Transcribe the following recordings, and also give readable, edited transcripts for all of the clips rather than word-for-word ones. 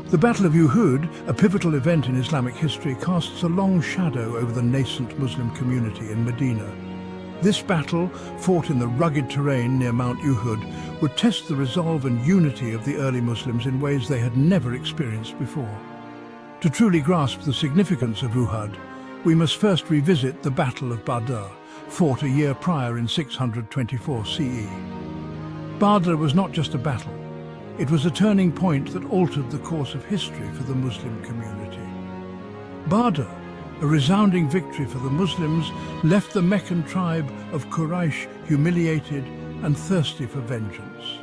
The Battle of Uhud, a pivotal event in Islamic history, casts a long shadow over the nascent Muslim community in Medina. This battle, fought in the rugged terrain near Mount Uhud, would test the resolve and unity of the early Muslims in ways they had never experienced before. To truly grasp the significance of Uhud, we must first revisit the Battle of Badr, fought a year prior in 624 CE. Badr was not just a battle. It was a turning point that altered the course of history for the Muslim community. Badr, a resounding victory for the Muslims, left the Meccan tribe of Quraysh humiliated and thirsty for vengeance.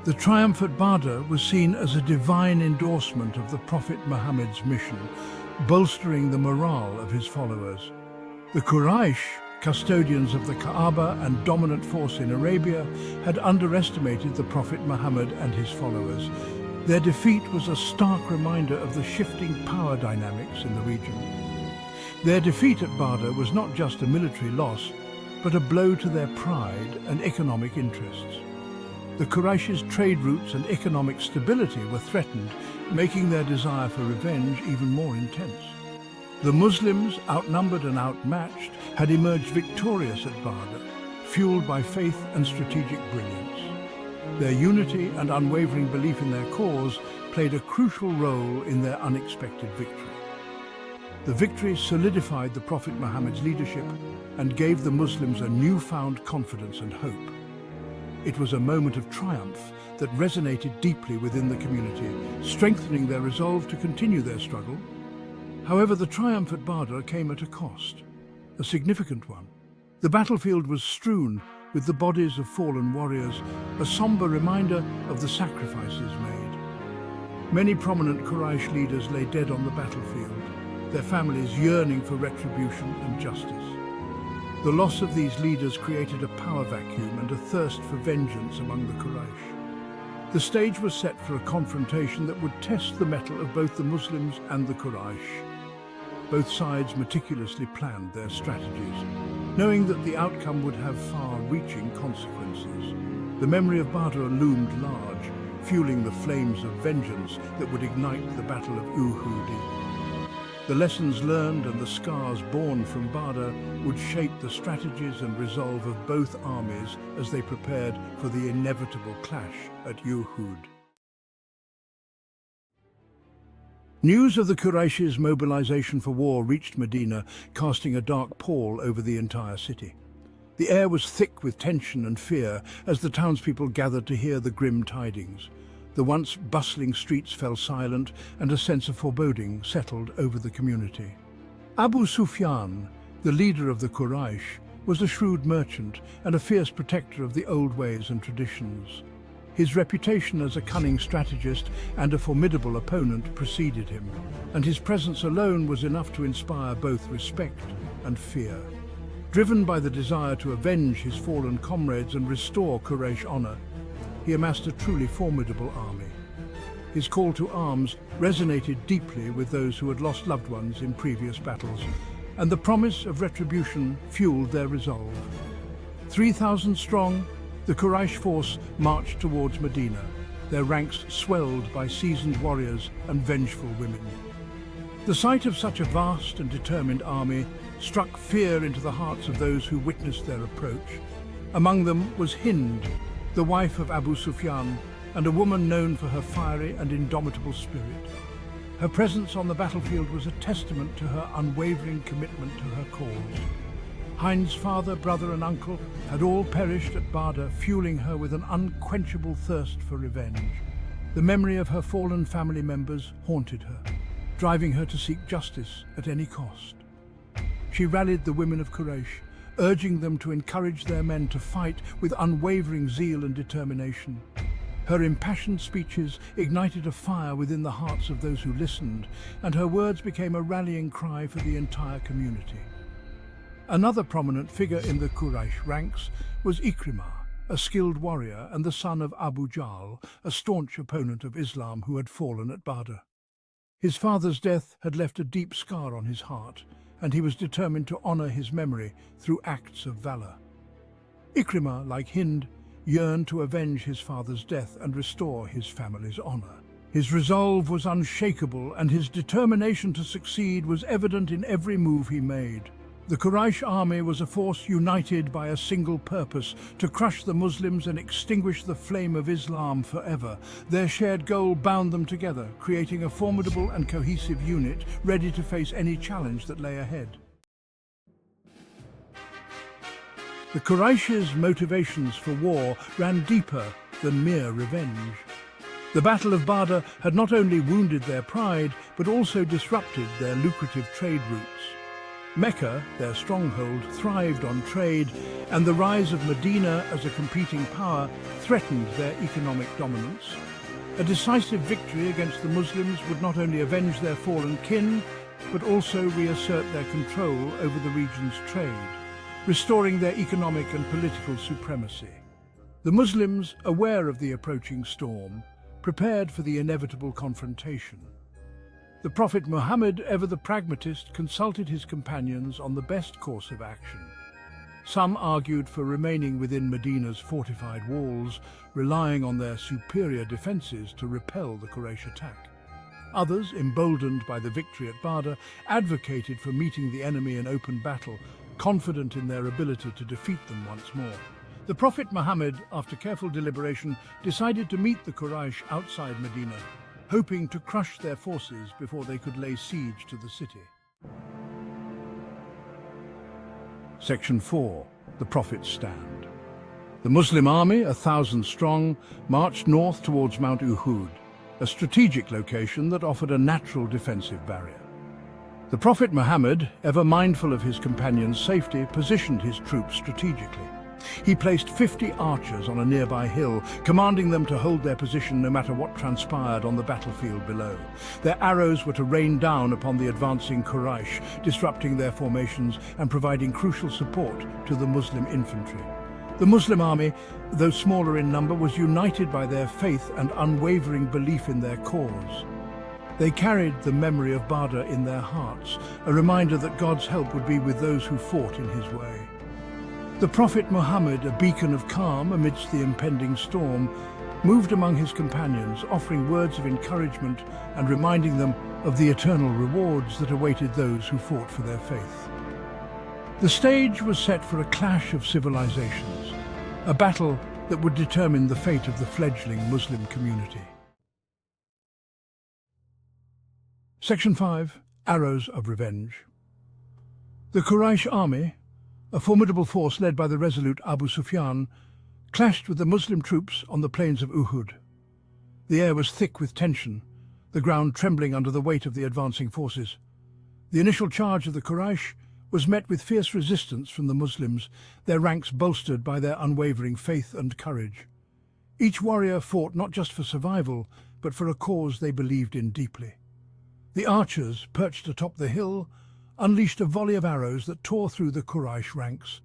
The triumph at Badr was seen as a divine endorsement of the Prophet Muhammad's mission, bolstering the morale of his followers. The Quraysh, custodians of the Kaaba and dominant force in Arabia, had underestimated the Prophet Muhammad and his followers. Their defeat was a stark reminder of the shifting power dynamics in the region. Their defeat at Badr was not just a military loss, but a blow to their pride and economic interests. The Quraysh's trade routes and economic stability were threatened, making their desire for revenge even more intense. The Muslims, outnumbered and outmatched, had emerged victorious at Badr, fueled by faith and strategic brilliance. Their unity and unwavering belief in their cause played a crucial role in their unexpected victory. The victory solidified the Prophet Muhammad's leadership and gave the Muslims a newfound confidence and hope. It was a moment of triumph that resonated deeply within the community, strengthening their resolve to continue their struggle. However, the triumph at Badr came at a cost, a significant one. The battlefield was strewn with the bodies of fallen warriors, a somber reminder of the sacrifices made. Many prominent Quraysh leaders lay dead on the battlefield, their families yearning for retribution and justice. The loss of these leaders created a power vacuum and a thirst for vengeance among the Quraysh. The stage was set for a confrontation that would test the mettle of both the Muslims and the Quraysh. Both sides meticulously planned their strategies, knowing that the outcome would have far-reaching consequences. The memory of Badr loomed large, fueling the flames of vengeance that would ignite the Battle of Uhud. The lessons learned and the scars born from Badr would shape the strategies and resolve of both armies as they prepared for the inevitable clash at Uhud. News of the Quraysh's mobilization for war reached Medina, casting a dark pall over the entire city. The air was thick with tension and fear as the townspeople gathered to hear the grim tidings. The once bustling streets fell silent and a sense of foreboding settled over the community. Abu Sufyan, the leader of the Quraysh, was a shrewd merchant and a fierce protector of the old ways and traditions. His reputation as a cunning strategist and a formidable opponent preceded him, and his presence alone was enough to inspire both respect and fear. Driven by the desire to avenge his fallen comrades and restore Quraysh honor, he amassed a truly formidable army. His call to arms resonated deeply with those who had lost loved ones in previous battles, and the promise of retribution fueled their resolve. 3,000 strong, the Quraysh force marched towards Medina, their ranks swelled by seasoned warriors and vengeful women. The sight of such a vast and determined army struck fear into the hearts of those who witnessed their approach. Among them was Hind, the wife of Abu Sufyan, and a woman known for her fiery and indomitable spirit. Her presence on the battlefield was a testament to her unwavering commitment to her cause. Hind's father, brother and uncle had all perished at Badr, fueling her with an unquenchable thirst for revenge. The memory of her fallen family members haunted her, driving her to seek justice at any cost. She rallied the women of Quraysh, urging them to encourage their men to fight with unwavering zeal and determination. Her impassioned speeches ignited a fire within the hearts of those who listened, and her words became a rallying cry for the entire community. Another prominent figure in the Quraysh ranks was Ikrimah, a skilled warrior and the son of Abu Jahl, a staunch opponent of Islam who had fallen at Badr. His father's death had left a deep scar on his heart, and he was determined to honor his memory through acts of valor. Ikrimah, like Hind, yearned to avenge his father's death and restore his family's honor. His resolve was unshakable, and his determination to succeed was evident in every move he made. The Quraysh army was a force united by a single purpose: to crush the Muslims and extinguish the flame of Islam forever. Their shared goal bound them together, creating a formidable and cohesive unit ready to face any challenge that lay ahead. The Quraysh's motivations for war ran deeper than mere revenge. The Battle of Badr had not only wounded their pride, but also disrupted their lucrative trade routes. Mecca, their stronghold, thrived on trade, and the rise of Medina as a competing power threatened their economic dominance. A decisive victory against the Muslims would not only avenge their fallen kin, but also reassert their control over the region's trade, restoring their economic and political supremacy. The Muslims, aware of the approaching storm, prepared for the inevitable confrontation. The Prophet Muhammad, ever the pragmatist, consulted his companions on the best course of action. Some argued for remaining within Medina's fortified walls, relying on their superior defences to repel the Quraysh attack. Others, emboldened by the victory at Badr, advocated for meeting the enemy in open battle, confident in their ability to defeat them once more. The Prophet Muhammad, after careful deliberation, decided to meet the Quraysh outside Medina, hoping to crush their forces before they could lay siege to the city. Section 4. The Prophet's Stand. The Muslim army, 1,000 strong, marched north towards Mount Uhud, a strategic location that offered a natural defensive barrier. The Prophet Muhammad, ever mindful of his companions' safety, positioned his troops strategically. He placed 50 archers on a nearby hill, commanding them to hold their position no matter what transpired on the battlefield below. Their arrows were to rain down upon the advancing Quraysh, disrupting their formations and providing crucial support to the Muslim infantry. The Muslim army, though smaller in number, was united by their faith and unwavering belief in their cause. They carried the memory of Badr in their hearts, a reminder that God's help would be with those who fought in his way. The Prophet Muhammad, a beacon of calm amidst the impending storm, moved among his companions, offering words of encouragement and reminding them of the eternal rewards that awaited those who fought for their faith. The stage was set for a clash of civilizations, a battle that would determine the fate of the fledgling Muslim community. Section 5. Arrows of Revenge. The Quraysh army, a formidable force led by the resolute Abu Sufyan, clashed with the Muslim troops on the plains of Uhud. The air was thick with tension, the ground trembling under the weight of the advancing forces. The initial charge of the Quraysh was met with fierce resistance from the Muslims, their ranks bolstered by their unwavering faith and courage. Each warrior fought not just for survival, but for a cause they believed in deeply. The archers, perched atop the hill, unleashed a volley of arrows that tore through the Quraysh ranks,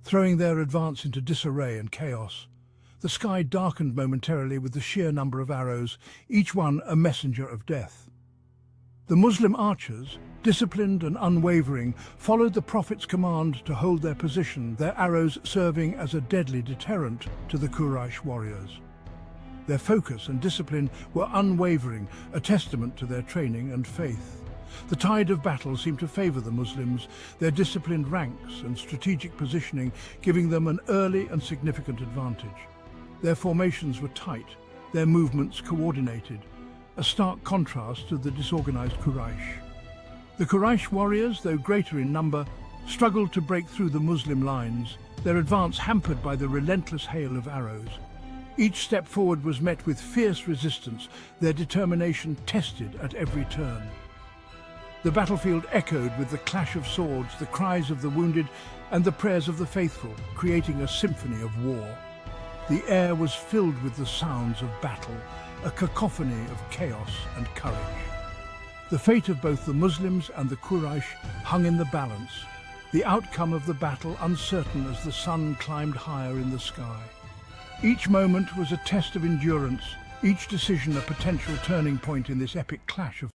throwing their advance into disarray and chaos. The sky darkened momentarily with the sheer number of arrows, each one a messenger of death. The Muslim archers, disciplined and unwavering, followed the Prophet's command to hold their position, their arrows serving as a deadly deterrent to the Quraysh warriors. Their focus and discipline were unwavering, a testament to their training and faith. The tide of battle seemed to favor the Muslims, their disciplined ranks and strategic positioning giving them an early and significant advantage. Their formations were tight, their movements coordinated, a stark contrast to the disorganized Quraysh. The Quraysh warriors, though greater in number, struggled to break through the Muslim lines, their advance hampered by the relentless hail of arrows. Each step forward was met with fierce resistance, their determination tested at every turn. The battlefield echoed with the clash of swords, the cries of the wounded, and the prayers of the faithful, creating a symphony of war. The air was filled with the sounds of battle, a cacophony of chaos and courage. The fate of both the Muslims and the Quraysh hung in the balance, the outcome of the battle uncertain as the sun climbed higher in the sky. Each moment was a test of endurance, each decision a potential turning point in this epic clash of